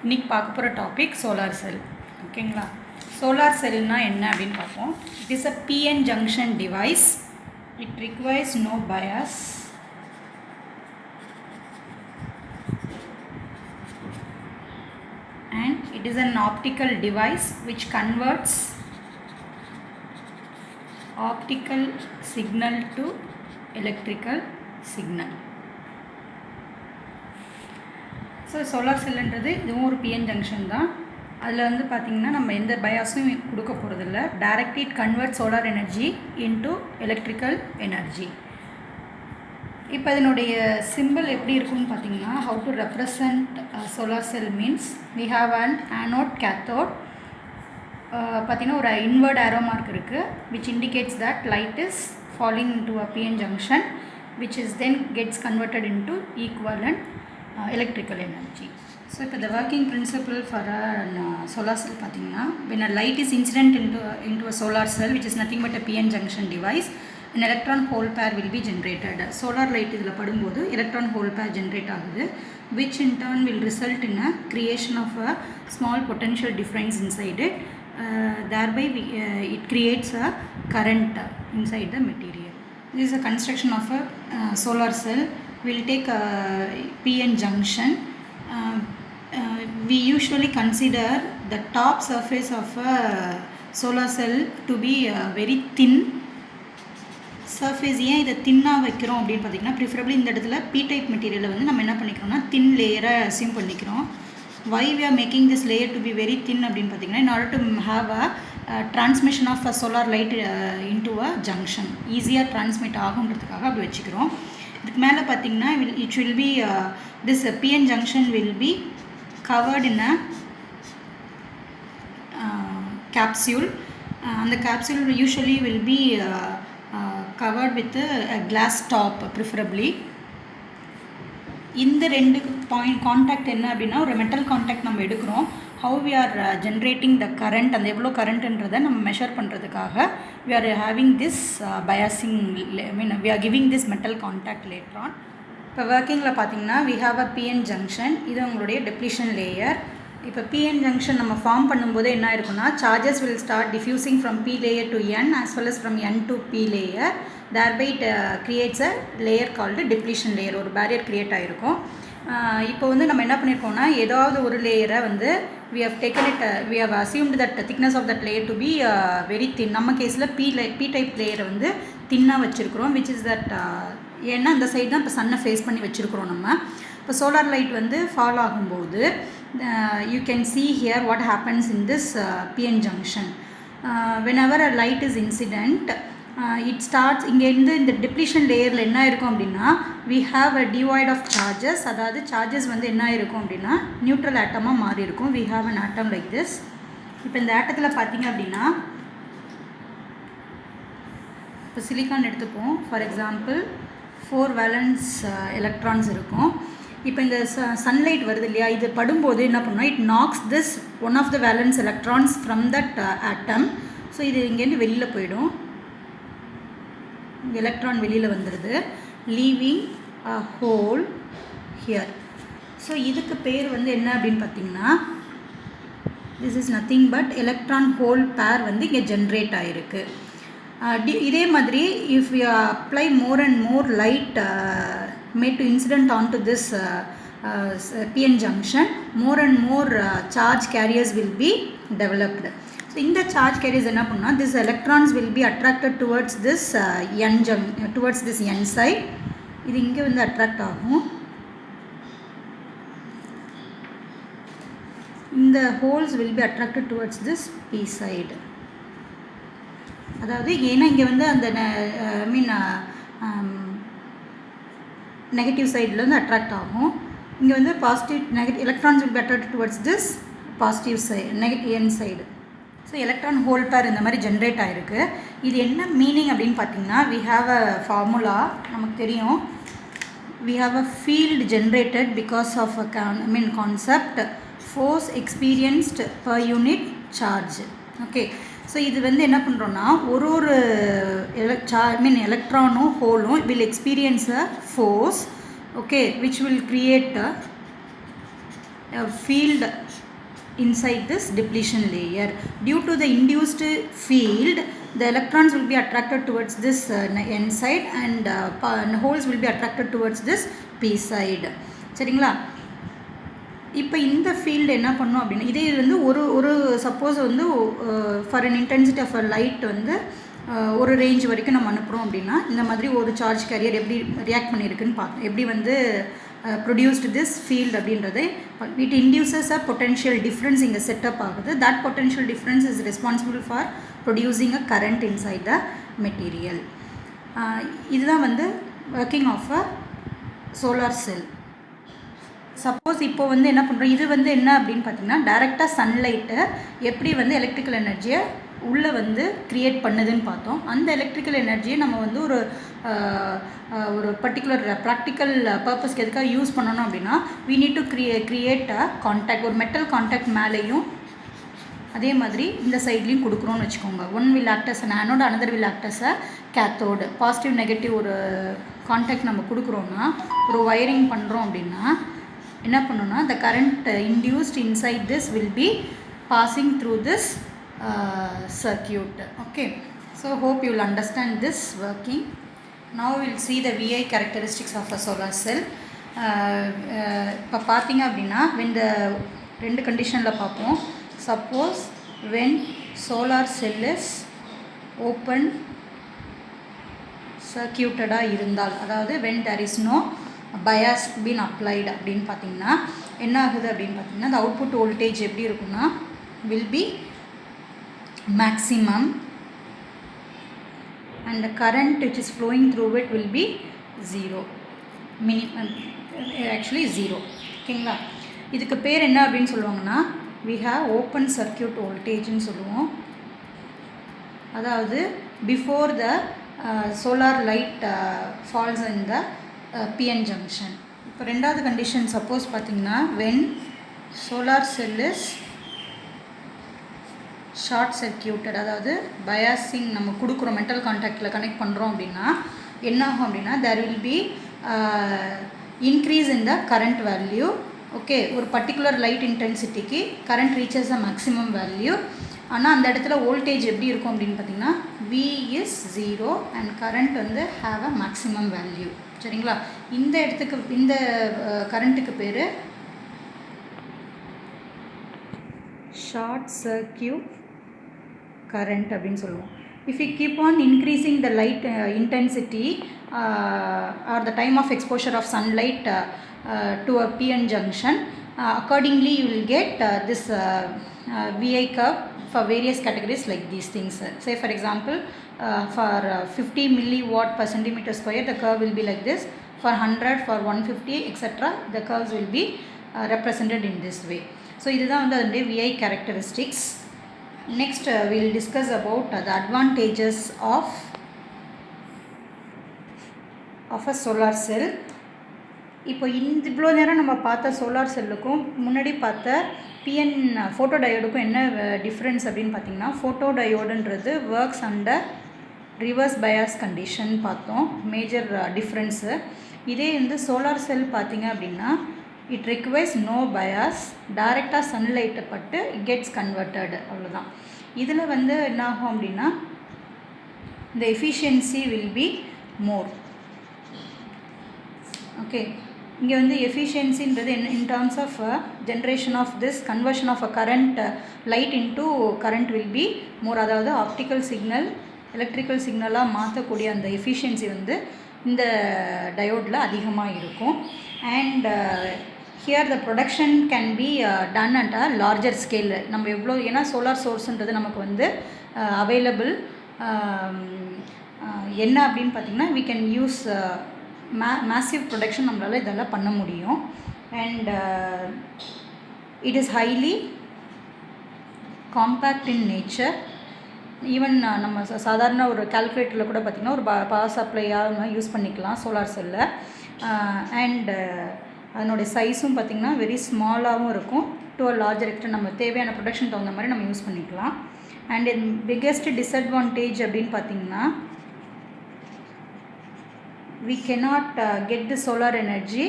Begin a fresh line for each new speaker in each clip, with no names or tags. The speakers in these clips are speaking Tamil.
இன்னைக்கு பார்க்க போகிற டாபிக் சோலார் செல். ஓகேங்களா? சோலார் செல்னால் என்ன அப்படின்னு பார்ப்போம். It is a PN junction device. It requires no bias. And it is an optical device which converts optical signal to electrical signal. So solar செல்லுன்றது இதுவும் ஒரு பிஎன் ஜங்ஷன் தான். அதில் வந்து பார்த்திங்கன்னா நம்ம எந்த பயாஸும் கொடுக்க போகிறதில்ல. Directly it convert solar energy into electrical energy. இப்போ இதனுடைய சிம்பிள் எப்படி இருக்குன்னு பார்த்தீங்கன்னா, how to represent solar cell means we have an anode cathode. பார்த்திங்கன்னா ஒரு இன்வர்ட் ஆரோ மார்க் இருக்குது which indicates that light is falling into a PN junction which is then gets converted into equivalent electrical energy. So இப்போ the working principle for a solar cell பார்த்தீங்கன்னா, when a light is incident into a solar cell which is nothing but a PN junction device, an electron hole pair will be generated. Solar light இதில் படும்போது electron hole pair generate ஆகுது, which in turn will result in a creation of a small potential difference inside it. Thereby it creates a current inside the material. This is a construction of a solar cell. We'll take a PN junction. We usually consider the top surface of a solar cell to be very thin surface. ஏன் இதை தின்னாக வைக்கிறோம் அப்படின்னு பார்த்தீங்கன்னா, ப்ரிஃபரபிளி இந்த இடத்துல பி டைப் மெட்டீரியலை வந்து நம்ம என்ன பண்ணிக்கிறோம்னா தின் லேயரை அசியூம் பண்ணிக்கிறோம். Why we are making this layer to be very thin அப்படின்னு பார்த்தீங்கன்னா, in order to have a transmission of a solar light into a junction ஈஸியாக transmit ஆகுன்றதுக்காக அப்படி வச்சுக்கிறோம். இதுக்கு மேலே பார்த்தீங்கன்னா it will be this PN junction will be covered in a capsule. And the capsule usually will be covered with a glass top preferably. இந்த ரெண்டு பாயிண்ட் காண்டாக்ட் என்ன அப்படின்னா, ஒரு மெட்டல் காண்டாக்ட் நம்ம எடுக்கிறோம். how we are generating the current, அந்த எவ்வளோ கரண்ட்ன்றதை நம்ம மெஷர் பண்ணுறதுக்காக we are having this biasing, I mean we are giving this metal contact later on. இப்போ ஒர்க்கிங்கில் பார்த்தீங்கன்னா we have a PN junction. இது உங்களுடைய டெப்ளீஷன் லேயர். இப்போ பிஎன் ஜங்ஷன் நம்ம ஃபார்ம் பண்ணும்போது என்ன இருக்குன்னா, charges will start diffusing from P layer to N as well as from n to p layer. thereby it creates a layer called depletion layer. ஒரு பேரியர் க்ரியேட் ஆகிருக்கும். இப்போ வந்து நம்ம என்ன பண்ணியிருக்கோம்னா, ஏதாவது ஒரு லேயரை வந்து we have taken it, we have assumed that the thickness of that layer to be very thin. நம்ம கேஸில் பி டைப் லேயரை வந்து தின்னாக வச்சுருக்கிறோம். which is that ஏன்னா அந்த சைடு தான் இப்போ சன்னை ஃபேஸ் பண்ணி வச்சுருக்கிறோம் நம்ம. இப்போ சோலார் லைட் வந்து ஃபால் ஆகும்போது you can see here what happens in this PN junction. Whenever a light is incident, it starts இங்கேருந்து இந்த depletion லேயரில் என்ன இருக்கும் அப்படின்னா, we have a devoid of charges. அதாவது சார்ஜஸ் வந்து என்ன இருக்கும் அப்படின்னா நியூட்ரல் ஆட்டமாக மாறி இருக்கும். we have an atom like this. இப்போ இந்த ஆட்டத்தில் பார்த்தீங்க அப்படின்னா, இப்போ சிலிக்கான் எடுத்துப்போம். ஃபார் எக்ஸாம்பிள் 4 வேலன்ஸ் எலக்ட்ரான்ஸ் இருக்கும். இப்போ இந்த சன்லைட் வருது இல்லையா, இது படும்போது என்ன பண்ணோம், it knocks this one of the valence electrons from that atom. So இது இங்கேருந்து வெளியில் போயிடும். இந்த எலக்ட்ரான் வெளியில் வந்துடுது, leaving a hole here. So இதுக்கு பேர் வந்து என்ன அப்படின்னு பார்த்தீங்கன்னா, this is nothing but electron hole பேர் வந்து இங்கே ஜென்ரேட் ஆகிருக்கு. இதே மாதிரி if we apply more and more light made to incident onto this PN junction, more and more charge carriers will be developed. So in the charge carriers என்ன பண்ணா, this electrons will be attracted towards this towards this n side. இது இங்கே வந்து அட்ராக்ட் ஆகும். இந்த holes will be attracted towards this p side. அதாவது ஏன்னா இங்கே வந்து அந்த ஐ மீன் நெகட்டிவ் சைடில் வந்து அட்ராக்ட் ஆகும். இங்கே வந்து positive negative electrons will be attract towards this positive side, negative N side. So electron hole பேர் இந்த மாதிரி ஜென்ரேட் ஆகிருக்கு. இது என்ன மீனிங் அப்படின்னு பார்த்தீங்கன்னா, வி ஹாவ் அ ஃபார்முலா நமக்கு தெரியும். We have a field generated because of a concept force experienced per unit charge. Okay, so இது வந்து என்ன பண்ணுறோன்னா, ஒரு எலக்ட்ரானும் ஹோலும் will experience a force, okay, which will create field inside this depletion layer. Due to the induced field, the electrons will be attracted towards this n side and holes will be attracted towards this p side. சரிங்களா? இப்போ இந்த ஃபீல்டு என்ன பண்ணோம் அப்படின்னா, இதே வந்து ஒரு சப்போஸ் வந்து for an intensity of a light வந்து ஒரு ரேஞ்ச் வரைக்கும் நம்ம அனுப்புகிறோம் அப்படின்னா, இந்த மாதிரி ஒரு சார்ஜ் கேரியர் எப்படி ரியாக்ட் பண்ணியிருக்குன்னு பார்த்தோம். எப்படி வந்து ப்ரொடியூஸ்டு திஸ் ஃபீல்டு அப்படின்றது it induces a potential difference இங்கே செட்டப் ஆகுது. That potential difference is responsible for producing a current inside the material. இதுதான் வந்து working of a solar cell. Suppose இப்போ வந்து என்ன பண்ணுறோம், இது வந்து என்ன அப்படின்னு பார்த்தீங்கன்னா, டைரெக்டாக சன்லைட்டை எப்படி வந்து எலக்ட்ரிக்கல் எனர்ஜியை உள்ளே வந்து க்ரியேட் பண்ணுதுன்னு பார்த்தோம். அந்த எலக்ட்ரிக்கல் எனர்ஜியை நம்ம வந்து ஒரு பர்டிகுலர் ப்ராக்டிக்கல் பர்பஸ்க்கு எதுக்காக யூஸ் பண்ணணும் அப்படின்னா, we need to create a contact. ஒரு மெட்டல் கான்டாக்ட் மேலேயும் அதே மாதிரி இந்த சைட்லேயும் கொடுக்குறோன்னு வச்சுக்கோங்க. One will act as an anode, another will act as a cathode. Positive negative ஒரு கான்டாக்ட் நம்ம கொடுக்குறோன்னா, ஒரு வயரிங் பண்ணுறோம் அப்படின்னா என்ன பண்ணோன்னா, the current induced inside this will be passing through this circuit. Okay, so hope you will understand this working. Now we will see the VI characteristics of a solar cell. இப்போ பார்த்தீங்க அப்படின்னா, when the ரெண்டு கண்டிஷனில் பார்ப்போம். Suppose when solar cell is open circuited இருந்தால், அதாவது when there is no bias been applied அப்படின்னு பார்த்தீங்கன்னா என்ன ஆகுது அப்படின்னு பார்த்தீங்கன்னா, the output voltage எப்படி இருக்குன்னா will be maximum and the current which is flowing through it will be zero, minimum actually zero. ஓகேங்களா? இதுக்கு பேர் என்ன அப்படின்னு சொல்லுவாங்கன்னா, we have open circuit voltageன்னு சொல்லுவோம். அதாவது before the solar light falls in the PN junction. இப்போ ரெண்டாவது கண்டிஷன் சப்போஸ் பார்த்தீங்கன்னா, when solar cell is short circuited, அதாவது பயாசிங் நம்ம கொடுக்குறோம், மெட்டல் கான்டாக்டில் கனெக்ட் பண்ணுறோம் அப்படின்னா என்ன ஆகும் அப்படின்னா, there will be increase in the current value. Okay, ஒரு பர்டிகுலர் லைட் இன்டென்சிட்டிக்கு current reaches a maximum value. ஆனால் அந்த இடத்துல வோல்டேஜ் எப்படி இருக்கும் அப்படின்னு பார்த்தீங்கன்னா, V is 0 அண்ட் கரண்ட் வந்து ஹாவ் அ மேக்ஸிமம் வேல்யூ. சரிங்களா? இந்த இடத்துக்கு இந்த கரண்ட்டுக்கு பேர் ஷார்ட் சர்க்கியூட் கரண்ட் அப்படின்னு சொல்லுவோம். If we keep on increasing the light intensity or the time of exposure of sunlight to a PN junction, accordingly you will get this VI curve for various categories like these things. Say for example, for 50 milliwatt per centimeter square the curve will be like this. For 100, for 150 etc. the curves will be represented in this way. So இதுதான் வந்து அதனுடைய VI characteristics. Next we will discuss about the advantages of a solar cell. இப்போ இவ்வளோ நேரம் நம்ம பார்த்த சோலார் செல்லுக்கும் முன்னாடி பார்த்த பிஎன் ஃபோட்டோ டயோடுக்கும் என்ன டிஃப்ரென்ஸ் அப்படின்னு பார்த்தீங்கன்னா, ஃபோட்டோ டயோடுன்றது works under reverse bias condition பார்த்தோம், மேஜர் டிஃப்ரென்ஸு. இதே வந்து சோலார் செல் பார்த்தீங்க அப்படின்னா, இட் ரிக்வயர்ஸ் நோ பயாஸ், டைரெக்டாக சன்லைட்டை பட்டு இட் கெட்ஸ் கன்வெர்ட்டட், அவ்வளோதான். இதில் வந்து என்ன ஆகும் அப்படின்னா, இந்த efficiency will be more. Okay, இங்கே வந்து எஃபிஷியன்சின்றது in terms of generation of this conversion of a current light into current will be more. அதாவது ஆப்டிக்கல் சிக்னல் எலக்ட்ரிக்கல் சிக்னலாக மாற்றக்கூடிய அந்த எஃபிஷியன்சி வந்து இந்த டயோடில் அதிகமாக இருக்கும். And here the production can be done at a larger scale. நம்ம எவ்வளோ, ஏன்னா சோலார் சோர்ஸுன்றது நமக்கு வந்து அவைலபிள் என்ன அப்படின்னு பார்த்திங்கன்னா, we can use massive production நம்மளால் இதெல்லாம் பண்ண முடியும். And it is highly compact in nature. Even நம்ம சாதாரண ஒரு கால்குலேட்டரில் கூட பார்த்திங்கன்னா ஒரு பவர் சப்ளையாக யூஸ் பண்ணிக்கலாம் சோலார் செல்லை. அண்ட் அதனுடைய சைஸும் பார்த்திங்கன்னா வெரி ஸ்மாலாகவும் இருக்கும். டு அ லார்ஜர் எக்ஸ்டென்ட் நம்ம தேவையான ப்ரொடக்ஷன் தகுந்த மாதிரி நம்ம யூஸ் பண்ணிக்கலாம். அண்ட் இன் பிக்கெஸ்ட் டிஸ்அட்வான்டேஜ் அப்படின்னு பார்த்திங்கன்னா, we cannot get the solar energy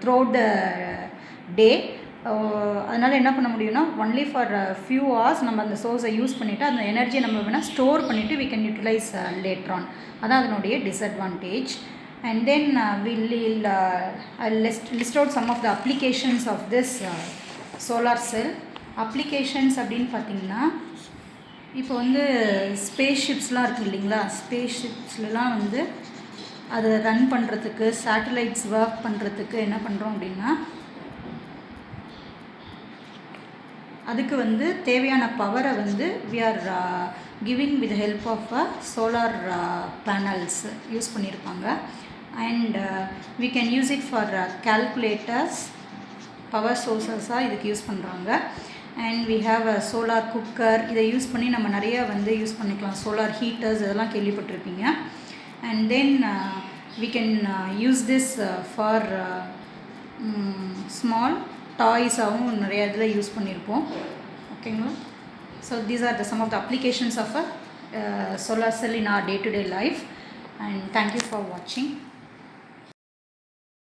through the day. அதனால் என்ன பண்ண முடியும்னா ஒன்லி ஃபார் ஃபியூ ஹவர்ஸ் நம்ம அந்த சோர்ஸை யூஸ் பண்ணிவிட்டு அந்த எனர்ஜியை நம்ம வேணால் ஸ்டோர் பண்ணிவிட்டு we can utilize later on. அதான் அதனுடைய disadvantage. And then I'll list out some of the applications of this solar cell. Applications அப்படின்னு பார்த்தீங்கன்னா இப்போ வந்து ஸ்பேஸ் ஷிப்ஸ்லாம் இருக்குது இல்லைங்களா, ஸ்பேஸ் ஷிப்ஸ்லாம் வந்து அதை ரன் பண்ணுறதுக்கு, சேட்டலைட்ஸ் ஒர்க் பண்ணுறதுக்கு என்ன பண்ணுறோம் அப்படின்னா அதுக்கு வந்து தேவையான பவரை வந்து we are giving with the help of solar panels use பண்ணியிருப்பாங்க. And we can use it for calculators, power சோர்ஸஸாக இதுக்கு யூஸ் பண்ணுறாங்க. And we have a solar cooker. இதை யூஸ் பண்ணி நம்ம நிறைய வந்து யூஸ் பண்ணிக்கலாம். சோலார் ஹீட்டர்ஸ் இதெல்லாம் கேள்விப்பட்டிருப்பீங்க. And then we can use this for small டாய்ஸாகவும் நிறைய இதில் யூஸ் பண்ணியிருப்போம். ஓகேங்களா? So these are some of the applications of a solar cell in our day-to-day life. And thank you for watching.